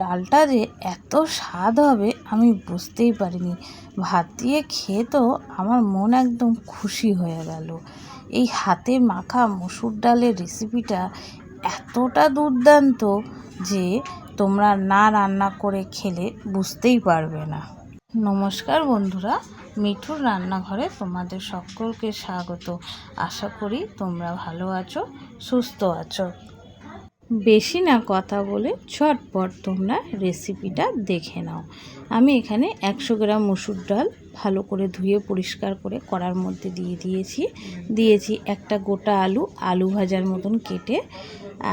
ডালটা যে এত স্বাদ হবে আমি বুঝতেই পারিনি। ভাত দিয়ে খেয়ে তো আমার মন একদম খুশি হয়ে গেল। এই হাতে মাখা মসুর ডালের রেসিপিটা এতটা দুর্দান্ত যে তোমরা না রান্না করে খেলে বুঝতেই পারবে না। নমস্কার বন্ধুরা, মিঠুর রান্নাঘরে তোমাদের সকলকে স্বাগত। আশা করি তোমরা ভালো আছো, সুস্থ আছো। বেশি না কথা বলে ঝটপট তোমরা রেসিপিটা দেখে নাও। আমি এখানে 100 গ্রাম মসুর ডাল ভালো করে ধুয়ে পরিষ্কার করে কড়ার মধ্যে দিয়েছি একটা গোটা আলু ভাজার মতন কেটে,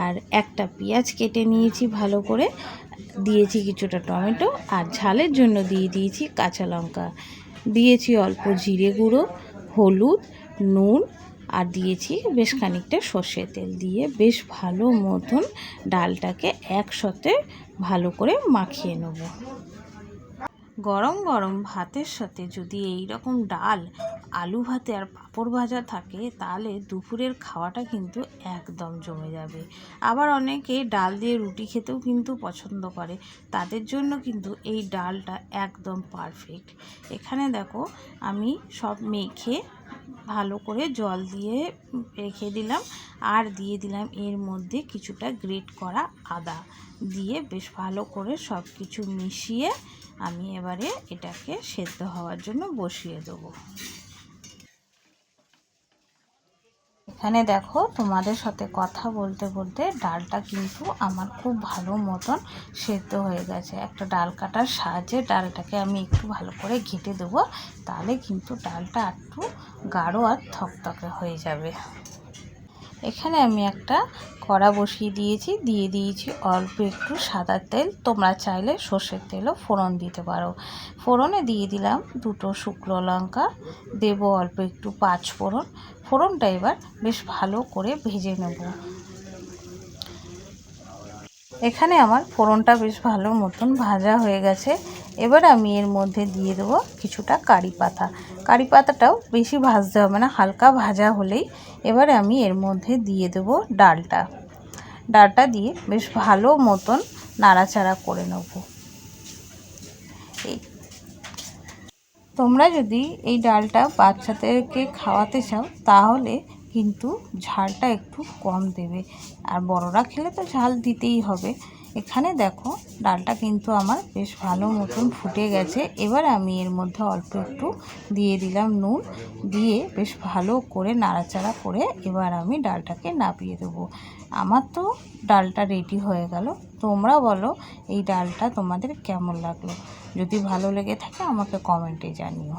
আর একটা পেঁয়াজ কেটে নিয়েছি ভালো করে, দিয়েছি কিছুটা টমেটো, আর ঝালের জন্য দিয়েছি কাঁচা লঙ্কা, দিয়েছি অল্প জিরে গুঁড়ো, হলুদ, নুন, আর দিয়েছি বেশ খানিকটা সর্ষের তেল। দিয়ে বেশ ভালো মতন ডালটাকে একসাথে ভালো করে মাখিয়ে নেব। গরম গরম ভাতের সাথে যদি এই রকম ডাল, আলু ভাতে আর পাঁপড় ভাজা থাকে তাহলে দুপুরের খাওয়াটা কিন্তু একদম জমে যাবে। আবার অনেকে ডাল দিয়ে রুটি খেতেও কিন্তু পছন্দ করে, তাদের জন্য কিন্তু এই ডালটা একদম পারফেক্ট। এখানে দেখো আমি সব মেখে ভালো করে জল দিয়ে রেখে দিলাম, আর দিয়ে দিলাম এর মধ্যে কিছুটা গ্রেট করা আদা দিয়ে বেশ ভালো করে সব কিছু মিশিয়ে আমি এবারে এটাকে সেদ্ধ হওয়ার জন্য বসিয়ে দেবো। এখানে দেখো তোমাদের সাথে কথা বলতে বলতে ডালটা কিন্তু আমার খুব ভালো মতন সেদ্ধ হয়ে গেছে। একটা ডাল কাটার সাহায্যে ডালটাকে আমি একটু ভালো করে ঘেঁটে দেবো, তাহলে কিন্তু ডালটা একটু গাঢ় আর থকথকে হয়ে যাবে। এখানে আমি একটা কড়া বসিয়ে দিয়েছি অল্প একটু সাদা তেল, তোমরা চাইলে সর্ষের তেলও ফোড়ন দিতে পারো। ফোড়নে দিয়ে দিলাম 2টো শুকনো লঙ্কা, দেব অল্প একটু 5 ফোড়ন। ফোড়নটা এবার বেশ ভালো করে ভেজে নেব। এখানে আমার ফোড়নটা বেশ ভালো মতন ভাজা হয়ে গেছে। এবার আমি এর মধ্যে দিয়ে দেবো কিছুটা কারি পাতা। কারি পাতাটাও বেশি ভাজতে হবে না, হালকা ভাজা হলেই এবারে আমি এর মধ্যে দিয়ে দেবো ডালটা দিয়ে বেশ ভালো মতন নাড়াচাড়া করে নেব। তোমরা যদি এই ডালটা বাচ্চাদেরকে খাওয়াতে চাও তাহলে কিন্তু ঝালটা একটু কম দেবে, আর বড়রা খেলে তো ঝাল দিতেই হবে। এখানে দেখো ডালটা কিন্তু আমার বেশ ভালো মতন ফুটে গেছে। এবার আমি এর মধ্যে অল্প একটু দিয়ে দিলাম নুন, দিয়ে বেশ ভালো করে নাড়াচাড়া করে এবার আমি ডালটাকে নামিয়ে দেবো। আমার তো ডালটা রেডি হয়ে গেল। তোমরা বলো এই ডালটা তোমাদের কেমন লাগলো? যদি ভালো লেগে থাকে আমাকে কমেন্টে জানিও।